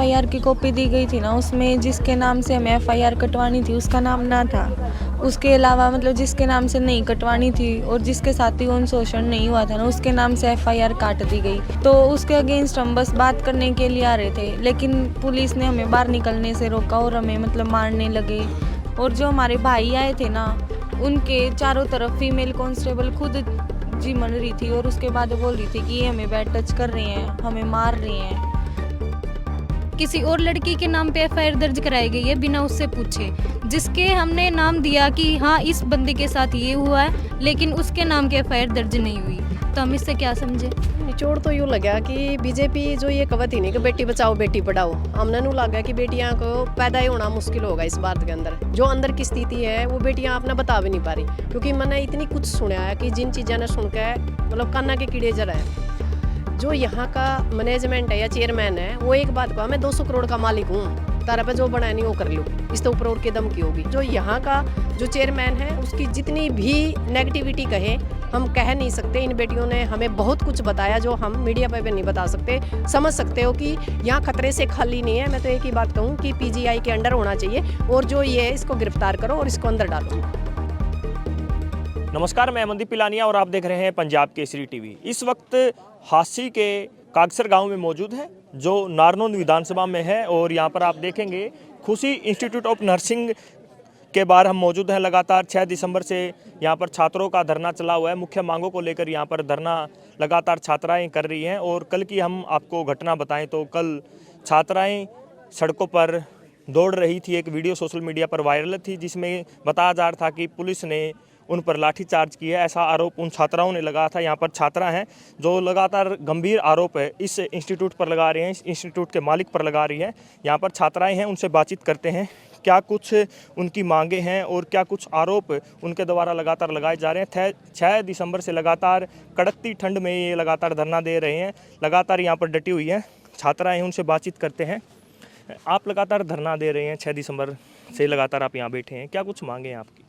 FIR की copy दी गई थी ना, उसमें जिसके नाम से हमें एफआईआर कटवानी थी उसका नाम ना था। उसके अलावा मतलब जिसके नाम से नहीं कटवानी थी और जिसके साथ यौन शोषण नहीं हुआ था ना, उसके नाम से एफआईआर काट दी गई। तो उसके अगेंस्ट हम बस बात करने के लिए आ रहे थे, लेकिन पुलिस ने हमें बाहर निकलने से रोका और हमें मतलब मारने लगे। और जो हमारे भाई आए थे ना, उनके चारों तरफ फीमेल कांस्टेबल खुद जी मन रही थी और उसके बाद बोल रही थी कि ये हमें बैड टच कर रहे हैं, हमें मार रहे हैं। किसी और लड़की के नाम पे एफआईआर दर्ज कराई गई है बिना उससे पूछे, जिसके हमने नाम दिया कि हाँ इस बंदे के साथ ये हुआ है, लेकिन उसके नाम की एफआईआर दर्ज नहीं हुई। तो हम इससे क्या समझे? निचोड़ तो यूँ लगा कि बीजेपी जो ये कहती नहीं कि बेटी बचाओ बेटी पढ़ाओ, हमने नू लगा कि बेटियां को पैदा ही होना मुश्किल होगा इस भारत के अंदर। जो अंदर की स्थिति है वो बेटियां अपना बता भी नहीं पा रही, क्योंकि मैंने इतनी कुछ सुना है कि जिन चीज़ों ने सुन के मतलब कान्ना के कीड़े जरा है। जो यहाँ का मैनेजमेंट है या चेयरमैन है वो एक बात कहा, मैं 200 करोड़ का मालिक हूँ, तारा पे जो बनाया नहीं वो कर लूँ, इससे ऊपर और के दम की होगी। जो यहाँ का जो चेयरमैन है उसकी जितनी भी नेगेटिविटी कहे हम कह नहीं सकते। इन बेटियों ने हमें बहुत कुछ बताया जो हम मीडिया पर भी नहीं बता सकते। समझ सकते हो कि यहाँ खतरे से खाली नहीं है। मैं तो एक ही बात कहूँ कि पीजीआई के अंडर होना चाहिए और जो ये इसको गिरफ्तार करो और इसको अंदर डालो। नमस्कार, मैं अमनदीप पिलानिया और आप देख रहे हैं पंजाब केसरी टीवी। इस वक्त हांसी के कागसर गांव में मौजूद है जो नारनौंद विधानसभा में है और यहां पर आप देखेंगे खुशी इंस्टीट्यूट ऑफ नर्सिंग के बाहर हम मौजूद हैं। लगातार 6 दिसंबर से यहां पर छात्रों का धरना चला हुआ है। मुख्य मांगों को लेकर यहां पर धरना लगातार छात्राएं कर रही हैं। और कल की हम आपको घटना बताएं तो कल छात्राएं सड़कों पर दौड़ रही थी। एक वीडियो सोशल मीडिया पर वायरल थी जिसमें बताया जा रहा था कि पुलिस ने उन पर लाठीचार्ज किया, ऐसा आरोप उन छात्राओं ने लगाया था। यहाँ पर छात्रा हैं जो लगातार गंभीर आरोप है इस इंस्टीट्यूट पर लगा रहे हैं, इस इंस्टीट्यूट के मालिक पर लगा रही हैं। यहाँ पर छात्राएं हैं, उनसे बातचीत करते हैं क्या कुछ उनकी मांगे हैं और क्या कुछ आरोप उनके द्वारा लगातार लगाए जा रहे हैं। 6 दिसंबर से लगातार कड़कती ठंड में ये लगातार धरना दे रहे हैं, लगातार यहाँ पर डटी हुई हैं छात्राएँ, उनसे बातचीत करते हैं। आप लगातार धरना दे रहे हैं, 6 दिसंबर से लगातार आप यहाँ बैठे हैं, क्या कुछ मांगे हैं आपकी?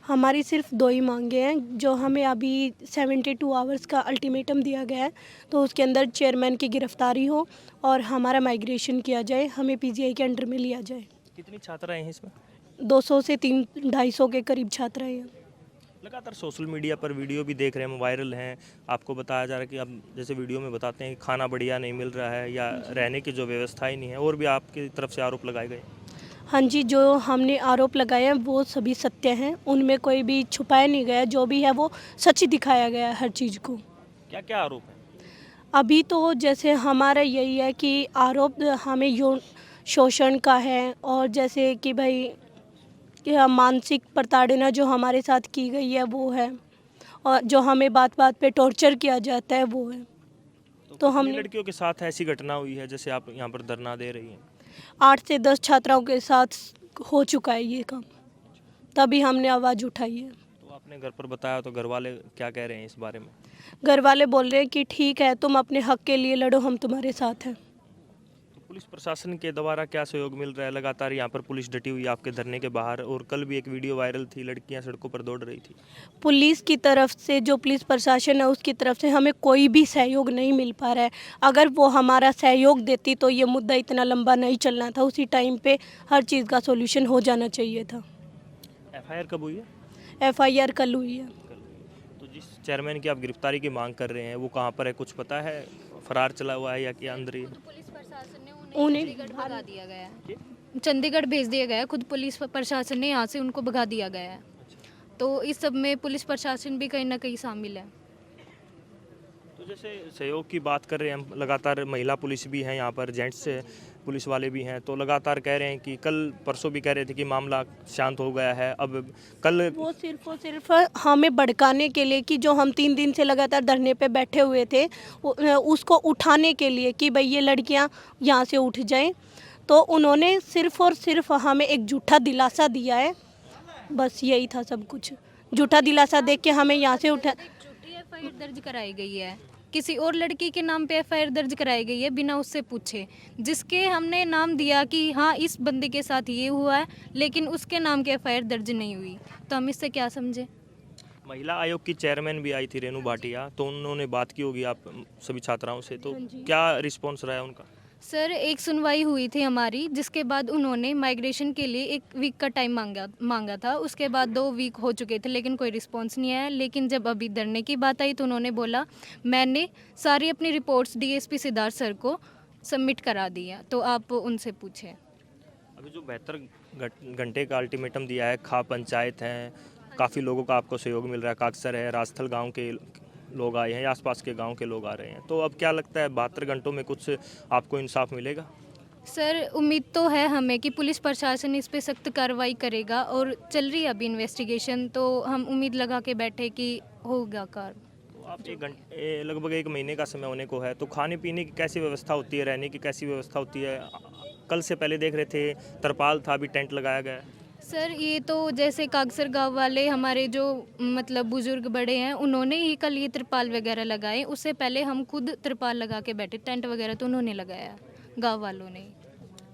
हमारी सिर्फ 2 ही मांगे हैं जो हमें अभी 72 आवर्स का अल्टीमेटम दिया गया है। तो उसके अंदर चेयरमैन की गिरफ्तारी हो और हमारा माइग्रेशन किया जाए, हमें पीजीआई के अंडर में लिया जाए। कितनी छात्राएं हैं इसमें? 200 से 250 के करीब छात्राएं हैं। लगातार सोशल मीडिया पर वीडियो भी देख रहे हैं, वायरल हैं। आपको बताया जा रहा है कि अब जैसे वीडियो में बताते हैं कि खाना बढ़िया नहीं मिल रहा है या रहने की जो व्यवस्था ही नहीं है, और भी आपकी तरफ से आरोप लगाए गए? हाँ जी, जो हमने आरोप लगाए हैं वो सभी सत्य हैं, उनमें कोई भी छुपाया नहीं गया। जो भी है वो सच ही दिखाया गया है हर चीज़ को। क्या क्या आरोप है? अभी तो जैसे हमारा यही है कि आरोप हमें यौन शोषण का है, और जैसे कि भाई मानसिक प्रताड़ना जो हमारे साथ की गई है वो है, और जो हमें बात बात पे टॉर्चर किया जाता है वो है। तो हमने लड़कियों के साथ ऐसी घटना हुई है जैसे आप यहाँ पर धरना दे रही हैं? 8 से 10 छात्राओं के साथ हो चुका है ये काम, तभी हमने आवाज़ उठाई है। तो आपने घर पर बताया, तो घर वाले क्या कह रहे हैं इस बारे में? घर वाले बोल रहे हैं कि ठीक है, तुम अपने हक के लिए लड़ो, हम तुम्हारे साथ हैं। तो पुलिस प्रशासन के द्वारा क्या सहयोग मिल रहा है? लगातार यहाँ पर पुलिस डटी हुई है आपके धरने के बाहर, और कल भी एक वीडियो वायरल थी, लड़कियाँ सड़कों पर दौड़ रही थी। पुलिस की तरफ से, जो पुलिस प्रशासन है उसकी तरफ से हमें कोई भी सहयोग नहीं मिल पा रहा है। अगर वो हमारा सहयोग देती तो ये मुद्दा इतना लंबा नहीं चलना था, उसी टाइम पे हर चीज़ का सॉल्यूशन हो जाना चाहिए था। एफआईआर कब हुई है? एफआईआर कल हुई है। तो जिस चेयरमैन की आप गिरफ्तारी की मांग कर रहे हैं वो कहाँ पर है, कुछ पता है? फरार चला हुआ है या क्या अंदर ही? पुलिस प्रशासन ने उन्हें चंडीगढ़ भगा दिया गया है, चंडीगढ़ भेज दिया गया है। खुद पुलिस प्रशासन ने यहाँ से उनको भगा दिया गया है। तो इस सब में पुलिस प्रशासन भी कहीं ना कहीं शामिल है। तो जैसे सहयोग की बात कर रहे हैं हम, लगातार महिला पुलिस भी हैं यहाँ पर, जेंट्स पुलिस वाले भी हैं, तो लगातार कह रहे हैं कि कल परसों भी कह रहे थे कि मामला शांत हो गया है। अब कल वो सिर्फ और सिर्फ हमें भड़काने के लिए कि जो हम 3 दिन से लगातार धरने पे बैठे हुए थे उसको उठाने के लिए कि भाई ये लड़कियां यहाँ से उठ जाएं। तो उन्होंने सिर्फ और सिर्फ हमें एक झूठा दिलासा दिया है, बस यही था सब कुछ। झूठा दिलासा देख के हमें यहाँ से उठा। झूठी एफआईआर दर्ज कराई गई है, किसी और लड़की के नाम पे एफआईआर दर्ज कराई गई है बिना उससे पूछे, जिसके हमने नाम दिया कि हाँ इस बंदे के साथ ये हुआ है, लेकिन उसके नाम की एफआईआर दर्ज नहीं हुई। तो हम इससे क्या समझे? महिला आयोग की चेयरमैन भी आई थी रेनू भाटिया, तो उन्होंने बात की होगी आप सभी छात्राओं से, तो क्या रिस्पॉन्स रहा है उनका? सर एक सुनवाई हुई थी हमारी, जिसके बाद उन्होंने माइग्रेशन के लिए 1 वीक का टाइम मांगा था। उसके बाद 2 वीक हो चुके थे लेकिन कोई रिस्पांस नहीं आया। लेकिन जब अभी धरने की बात आई तो उन्होंने बोला मैंने सारी अपनी रिपोर्ट्स डीएसपी सिद्धार्थ सर को सबमिट करा दी है, तो आप उनसे पूछें। अभी जो 72 घंटे का अल्टीमेटम दिया है, खा पंचायत हैं, काफ़ी लोगों का आपको सहयोग मिल रहा है, काकसर है, राजस्थल गांव के लोग आए हैं या आसपास के गांव के लोग आ रहे हैं, तो अब क्या लगता है 72 घंटों में कुछ आपको इंसाफ मिलेगा? सर उम्मीद तो है हमें कि पुलिस प्रशासन इस पे सख्त कार्रवाई करेगा और चल रही है अभी इन्वेस्टिगेशन, तो हम उम्मीद लगा के बैठे कि होगा कार्य। तो आप लगभग 1 महीने का समय होने को है, तो खाने पीने की कैसी व्यवस्था होती है, रहने की कैसी व्यवस्था होती है? कल से पहले देख रहे थे तरपाल था, अभी टेंट लगाया गया है। सर ये तो जैसे कागसर गांव वाले हमारे जो मतलब बुजुर्ग बड़े हैं, उन्होंने ही कल ये तिरपाल वगैरह लगाए। उससे पहले हम खुद तिरपाल लगा के बैठे, टेंट वगैरह तो उन्होंने लगाया, गांव वालों ने।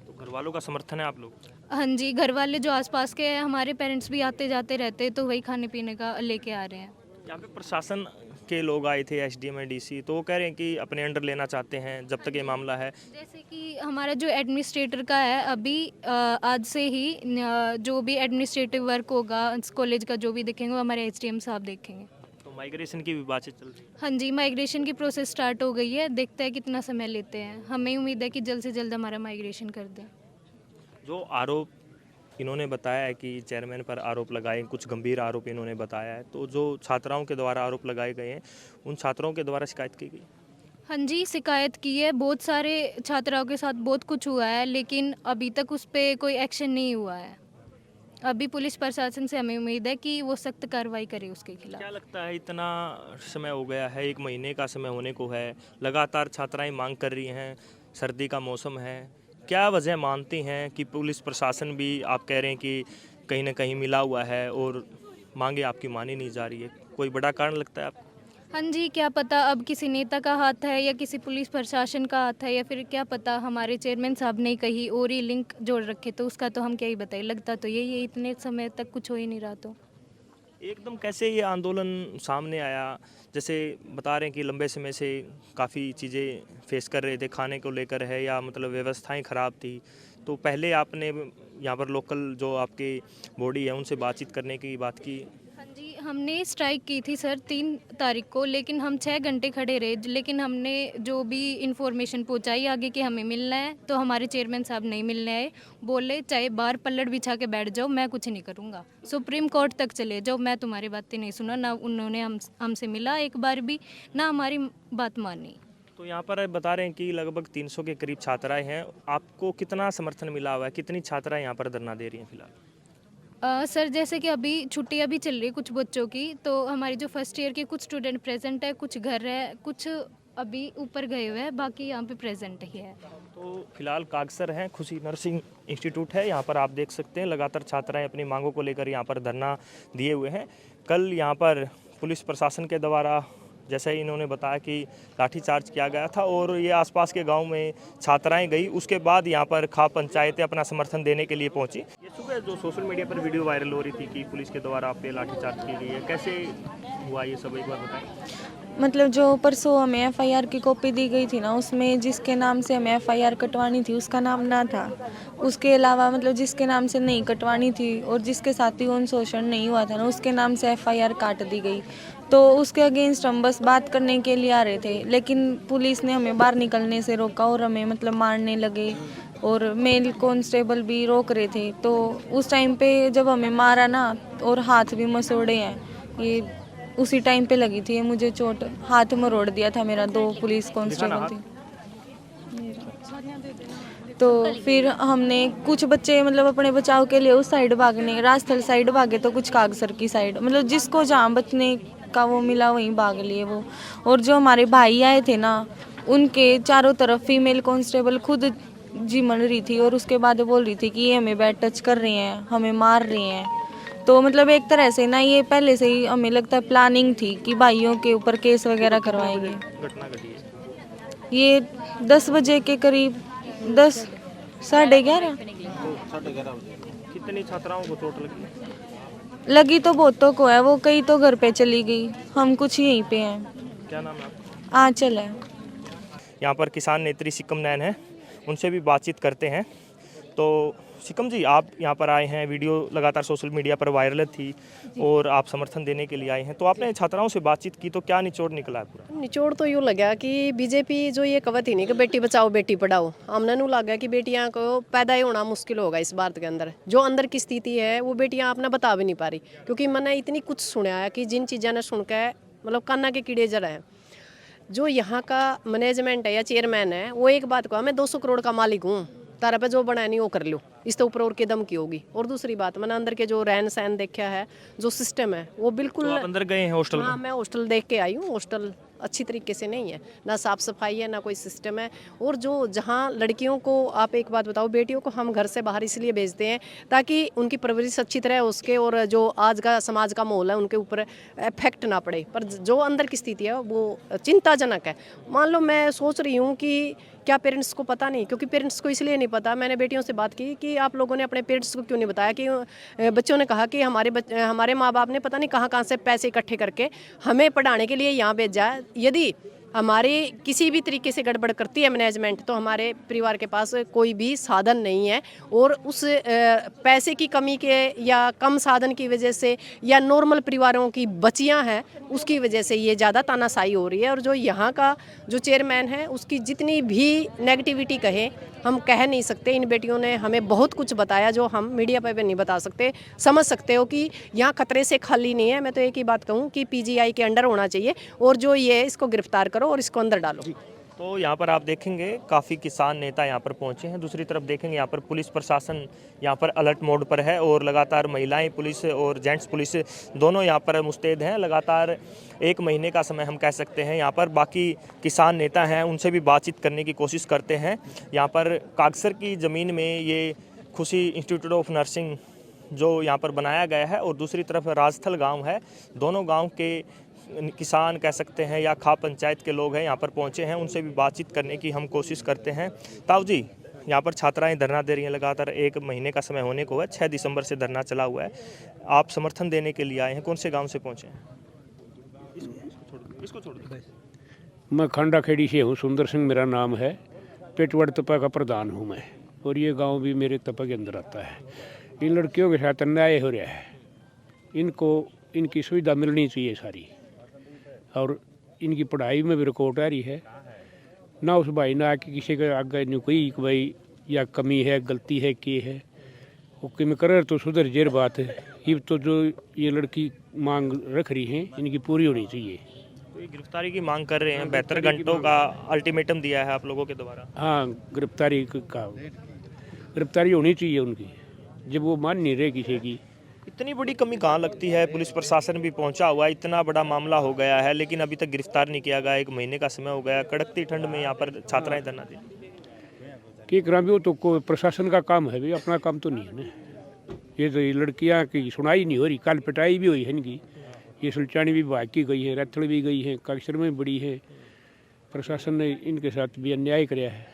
तो घर वालों का समर्थन है आप लोग? हाँ जी, घर वाले जो आसपास के हैं, हमारे पेरेंट्स भी आते जाते रहते, तो वही खाने पीने का लेके आ रहे हैं। यहाँ पे प्रशासन के लोग आए थे, एसडीएम एंड डीसी, तो वो कह रहे हैं कि अपने अंडर लेना चाहते हैं जब तक ये मामला है। जैसे कि हमारा जो एडमिनिस्ट्रेटर का है अभी आज से ही जो भी एडमिनिस्ट्रेटिव वर्क होगा कॉलेज का जो भी देखेंगे वो हमारे एचडीएम साहब देखेंगे। तो माइग्रेशन की भी बातें चल रही है। हाँ जी, माइग्रेशन की प्रोसेस स्टार्ट हो गई है, देखते हैं कितना समय लेते हैं। हमें उम्मीद है कि जल्द से जल्द हमारा माइग्रेशन कर दें। जो आरोप इन्होंने बताया है कि चेयरमैन पर आरोप लगाए, कुछ गंभीर आरोप इन्होंने बताया है, तो जो छात्राओं के द्वारा आरोप लगाए गए हैं उन छात्रों के द्वारा शिकायत की गई? हाँ जी, शिकायत की है, बहुत सारे छात्राओं के साथ बहुत कुछ हुआ है, लेकिन अभी तक उस पर कोई एक्शन नहीं हुआ है। अभी पुलिस प्रशासन से हमें उम्मीद है कि वो सख्त कार्रवाई करे उसके खिलाफ। क्या लगता है इतना समय हो गया है, 1 महीने का समय होने को है, लगातार छात्राएं मांग कर रही हैं, सर्दी का मौसम है, क्या वजह मानती हैं कि पुलिस प्रशासन भी आप कह रहे हैं कि कहीं ना कहीं मिला हुआ है और मांगे आपकी मानी नहीं जा रही है, कोई बड़ा कारण लगता है आपको? हाँ जी, क्या पता अब किसी नेता का हाथ है या किसी पुलिस प्रशासन का हाथ है, या फिर क्या पता हमारे चेयरमैन साहब ने कहीं और ही लिंक जोड़ रखे, तो उसका तो हम क्या ही बताएं। लगता तो यही है, इतने समय तक कुछ हो ही नहीं रहा। तो एकदम कैसे ये आंदोलन सामने आया? जैसे बता रहे हैं कि लंबे समय से काफ़ी चीज़ें फेस कर रहे थे, खाने को लेकर है या मतलब व्यवस्थाएं ख़राब थी, तो पहले आपने यहाँ पर लोकल जो आपकी बॉडी है उनसे बातचीत करने की बात की? हाँ जी, हमने स्ट्राइक की थी सर 3 तारीख को, लेकिन हम 6 घंटे खड़े रहे, लेकिन हमने जो भी इंफॉर्मेशन पहुंचाई आगे कि हमें मिलना है, तो हमारे चेयरमैन साहब नहीं मिलने आए। बोले चाहे बाहर पल्लड़ बिछा के बैठ जाओ, मैं कुछ नहीं करूंगा, सुप्रीम कोर्ट तक चले जाओ, मैं तुम्हारी बातें नहीं सुना। ना उन्होंने हमसे मिला एक बार भी, ना हमारी बात मानी। तो यहाँ पर बता रहे हैं कि लगभग 300 के करीब छात्राएं हैं, आपको कितना समर्थन मिला हुआ है, कितनी छात्राएं यहाँ पर धरना दे रही हैं फिलहाल? सर जैसे कि अभी छुट्टियां भी चल रही है कुछ बच्चों की, तो हमारी जो फर्स्ट ईयर के कुछ स्टूडेंट प्रेजेंट है, कुछ घर है, कुछ अभी ऊपर गए हुए हैं, बाकी यहाँ पे प्रेजेंट ही है। तो फिलहाल कागसर हैं, खुशी नर्सिंग इंस्टीट्यूट है, यहाँ पर आप देख सकते हैं लगातार छात्राएं अपनी मांगों को लेकर यहाँ पर धरना दिए हुए हैं। कल यहाँ पर पुलिस प्रशासन के द्वारा जैसे ही इन्होंने बताया कि लाठीचार्ज किया गया था और ये आसपास के गांव में छात्राएं गई, उसके बाद यहाँ पर खा पंचायतें अपना समर्थन देने के लिए पहुंची। ये सुबह जो सोशल मीडिया पर वीडियो वायरल हो रही थी कि पुलिस के द्वारा आप पे लाठीचार्ज की गई है, कैसे हुआ ये सब, एक बार बताएं। मतलब जो परसों हमें एफआईआर की कॉपी दी गई थी ना, उसमें जिसके नाम से हमें एफआईआर कटवानी थी उसका नाम ना था। उसके अलावा मतलब जिसके नाम से नहीं कटवानी थी और जिसके साथ ही यौन शोषण नहीं हुआ था ना, उसके नाम से एफआईआर काट दी गई। तो उसके अगेंस्ट हम बस बात करने के लिए आ रहे थे, लेकिन पुलिस ने हमें बाहर निकलने से रोका और हमें मतलब मारने लगे और मेल कांस्टेबल भी रोक रहे थे। तो उस टाइम पे जब हमें मारा ना और हाथ भी मसोड़े हैं, ये उसी टाइम पे लगी थी। ये मुझे चोट, हाथ मरोड़ दिया था मेरा, 2 पुलिस कांस्टेबल थे। तो फिर हमने कुछ बच्चे मतलब अपने बचाव के लिए उस साइड भागने, राजस्थल साइड भागे, तो कुछ कागसर की साइड, मतलब जिसको जहाँ बचने का वो मिला वहीं भाग लिए वो। और जो हमारे भाई आए थे ना, उनके चारों तरफ फीमेल कांस्टेबल खुद जिमन रही थी और उसके बाद बोल रही थी कि ये हमें बैड टच कर रहे हैं, हमें मार रहे हैं। तो मतलब एक तरह से ना ये पहले से ही हमें लगता है प्लानिंग थी कि भाइयों के ऊपर केस वगैरह करवाएंगे। घटना घटी है ये 10 बजे के करीब, 10 साढ़े 11 कितनी छात्राओं को चोट लगी? तो बहुतों को है, वो कई तो घर पे चली गई, हम कुछ यहीं पे हैं। क्या नाम है आपका? आंचल है। यहाँ पर किसान नेत्री सिकम नैन है, उनसे भी बातचीत करते हैं। तो सिकम जी, आप यहाँ पर आए हैं, वीडियो लगातार सोशल मीडिया पर वायरल थी और आप समर्थन देने के लिए आए हैं, तो आपने छात्राओं से बातचीत की तो क्या निचोड़ निकला है पूरा? निचोड़ तो यूँ लगा कि बीजेपी जो ये कवत ही नहीं कि बेटी बचाओ बेटी पढ़ाओ, हमने नू लगा कि बेटियां को पैदा ही होना मुश्किल होगा इस भारत के अंदर। जो अंदर की स्थिति है वो बेटियां अपना बता भी नहीं पा रही, क्योंकि मैंने इतनी कुछ सुना है कि जिन चीज़ों ने सुन के मतलब कान्ना के कीड़े जरा हैं। जो यहाँ का मैनेजमेंट है या चेयरमैन है वो एक बात को, मैं 200 करोड़ का मालिक हूँ, तारा पे जो बनाया नहीं वो कर लो, इस तो ऊपर और के दम की होगी। और दूसरी बात, मैंने अंदर के जो रहन सहन देखा है, जो सिस्टम है वो बिल्कुल। तो आप अंदर गए हैं हॉस्टल हाँ, में? मैं हॉस्टल देख के आई हूँ। हॉस्टल अच्छी तरीके से नहीं है, ना साफ सफाई है ना कोई सिस्टम है। और जो जहाँ लड़कियों को, आप एक बात बताओ, बेटियों को हम घर से बाहर इसलिए भेजते हैं ताकि उनकी परवरिश अच्छी तरह हो सके और जो आज का समाज का माहौल है उनके ऊपर इफेक्ट ना पड़े। पर जो अंदर की स्थिति है वो चिंताजनक है। मान लो मैं सोच रही हूँ कि क्या पेरेंट्स को पता नहीं, क्योंकि पेरेंट्स को इसलिए नहीं पता, मैंने बेटियों से बात की कि आप लोगों ने अपने पेरेंट्स को क्यों नहीं बताया। कि बच्चों ने कहा कि हमारे माँ बाप ने पता नहीं कहाँ कहाँ से पैसे इकट्ठे करके हमें पढ़ाने के लिए यहाँ भेजा है। यदि हमारी किसी भी तरीके से गड़बड़ करती है मैनेजमेंट, तो हमारे परिवार के पास कोई भी साधन नहीं है। और उस पैसे की कमी के या कम साधन की वजह से या नॉर्मल परिवारों की बच्चियां हैं उसकी वजह से ये ज़्यादा तानाशाही हो रही है। और जो यहाँ का जो चेयरमैन है उसकी जितनी भी नेगेटिविटी कहे हम कह नहीं सकते। इन बेटियों ने हमें बहुत कुछ बताया जो हम मीडिया पर भी नहीं बता सकते। समझ सकते हो कि यहाँ खतरे से खाली नहीं है। मैं तो एक ही बात कहूँ कि पीजीआई के अंडर होना चाहिए और जो ये इसको गिरफ्तार करो और इसको अंदर डालो। तो यहाँ पर आप देखेंगे काफ़ी किसान नेता यहाँ पर पहुँचे हैं। दूसरी तरफ देखेंगे यहाँ पर पुलिस प्रशासन यहाँ पर अलर्ट मोड पर है और लगातार महिलाएं पुलिस और जेंट्स पुलिस दोनों यहाँ पर मुस्तैद हैं। लगातार 1 महीने का समय हम कह सकते हैं यहाँ पर। बाकी किसान नेता हैं उनसे भी बातचीत करने की कोशिश करते हैं। यहाँ पर कागसर की ज़मीन में ये खुशी इंस्टीट्यूट ऑफ नर्सिंग जो यहाँ पर बनाया गया है और दूसरी तरफ राजस्थल गाँव है। दोनों गाँव के किसान कह सकते हैं या खा पंचायत के लोग हैं यहाँ पर पहुँचे हैं, उनसे भी बातचीत करने की हम कोशिश करते हैं। ताऊ जी, यहाँ पर छात्राएं धरना दे रही हैं, लगातार 1 महीने का समय होने को है, 6 दिसंबर से धरना चला हुआ है। आप समर्थन देने के लिए आए हैं, कौन से गांव से पहुँचे हैं? इसको छोड़ दो। मैं खंडा खेड़ी से हूँ, सुंदर सिंह मेरा नाम है, पेटवड़ तपा का प्रधान हूँ मैं, और ये गांव भी मेरे तपा के अंदर आता है। इन लड़कियों के साथ अन्याय हो रहा है, इनको इनकी सुविधा मिलनी चाहिए सारी, और इनकी पढ़ाई में भी रुकावट आ रही है। ना उस भाई ना आके किसी के आगे नहीं कोई कि भाई या कमी है, गलती है, कि है वो कि मैं कर तो सुधर जेर बात है। ये तो जो ये लड़की मांग रख रही हैं इनकी पूरी होनी चाहिए। तो ये गिरफ्तारी की मांग कर रहे हैं, 72 घंटों का अल्टीमेटम दिया है आप लोगों के द्वारा। हाँ, गिरफ्तारी होनी चाहिए उनकी, जब वो मान नहीं रहे किसी की। इतनी बड़ी कमी कहाँ लगती है? पुलिस प्रशासन भी पहुंचा हुआ है, इतना बड़ा मामला हो गया है लेकिन अभी तक गिरफ्तार नहीं किया गया। 1 महीने का समय हो गया, कड़कती ठंड में यहाँ पर छात्राएं धरना दे। कि करा भी वो तो प्रशासन का काम है, भी अपना काम तो नहीं है ना। ये तो ये लड़कियाँ की सुनाई नहीं हो रही, कल पिटाई भी हुई है इनकी। ये सुलचानी भी भाग की गई है, रथड़ भी गई है, कागसर में बड़ी है। प्रशासन ने इनके साथ भी अन्याय कराया है,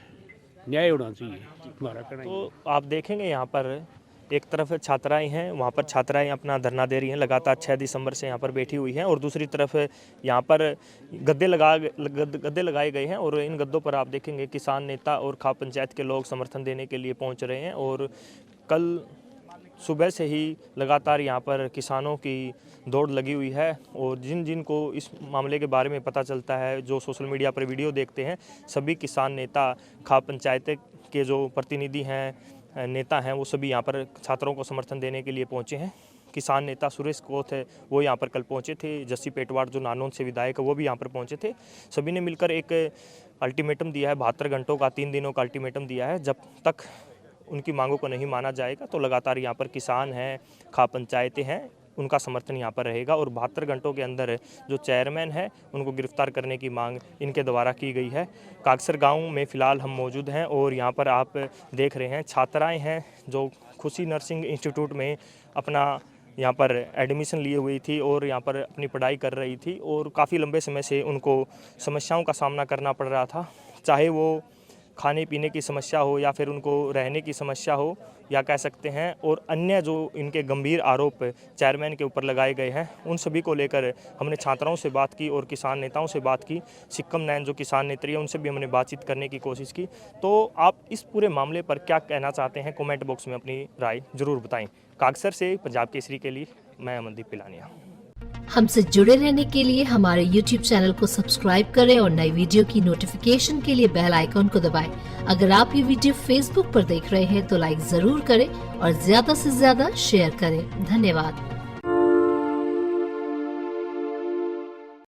न्याय होना चाहिए हमारा कहना। तो आप देखेंगे यहाँ पर एक तरफ छात्राएं हैं, वहाँ पर छात्राएं अपना धरना दे रही हैं, लगातार 6 दिसंबर से यहाँ पर बैठी हुई हैं। और दूसरी तरफ यहाँ पर गद्दे लगाए गए हैं और इन गद्दों पर आप देखेंगे किसान नेता और खा पंचायत के लोग समर्थन देने के लिए पहुँच रहे हैं। और कल सुबह से ही लगातार यहाँ पर किसानों की दौड़ लगी हुई है। और जिन जिन को इस मामले के बारे में पता चलता है, जो सोशल मीडिया पर वीडियो देखते हैं, सभी किसान नेता, खा पंचायत के जो प्रतिनिधि हैं, नेता हैं, वो सभी यहाँ पर छात्रों को समर्थन देने के लिए पहुँचे हैं। किसान नेता सुरेश कोथ है वो यहाँ पर कल पहुँचे थे। जस्सी पेटवाड़ जो नानौन से विधायक है वो भी यहाँ पर पहुँचे थे। सभी ने मिलकर एक अल्टीमेटम दिया है, 72 घंटों का, 3 दिनों का अल्टीमेटम दिया है। जब तक उनकी मांगों को नहीं माना जाएगा तो लगातार यहाँ पर किसान हैं, खा पंचायतें हैं, उनका समर्थन यहाँ पर रहेगा। और 72 घंटों के अंदर जो चेयरमैन है उनको गिरफ्तार करने की मांग इनके द्वारा की गई है। कागसर गांव में फ़िलहाल हम मौजूद हैं और यहाँ पर आप देख रहे हैं छात्राएं हैं जो खुशी नर्सिंग इंस्टीट्यूट में अपना यहाँ पर एडमिशन लिए हुई थी और यहाँ पर अपनी पढ़ाई कर रही थी। और काफ़ी लंबे समय से उनको समस्याओं का सामना करना पड़ रहा था, चाहे वो खाने पीने की समस्या हो या फिर उनको रहने की समस्या हो या कह सकते हैं, और अन्य जो इनके गंभीर आरोप चेयरमैन के ऊपर लगाए गए हैं उन सभी को लेकर हमने छात्राओं से बात की और किसान नेताओं से बात की। सिक्कम नैन जो किसान नेत्री है उनसे भी हमने बातचीत करने की कोशिश की। तो आप इस पूरे मामले पर क्या कहना चाहते हैं, कमेंट बॉक्स में अपनी राय जरूर बताएं। कागसर से पंजाब केसरी के लिए मैं अमनदीप पिलानिया। हमसे जुड़े रहने के लिए हमारे YouTube चैनल को सब्सक्राइब करें और नई वीडियो की नोटिफिकेशन के लिए बेल आइकॉन को दबाएं। अगर आप ये वीडियो Facebook पर देख रहे हैं तो लाइक जरूर करें और ज्यादा से ज्यादा शेयर करें। धन्यवाद।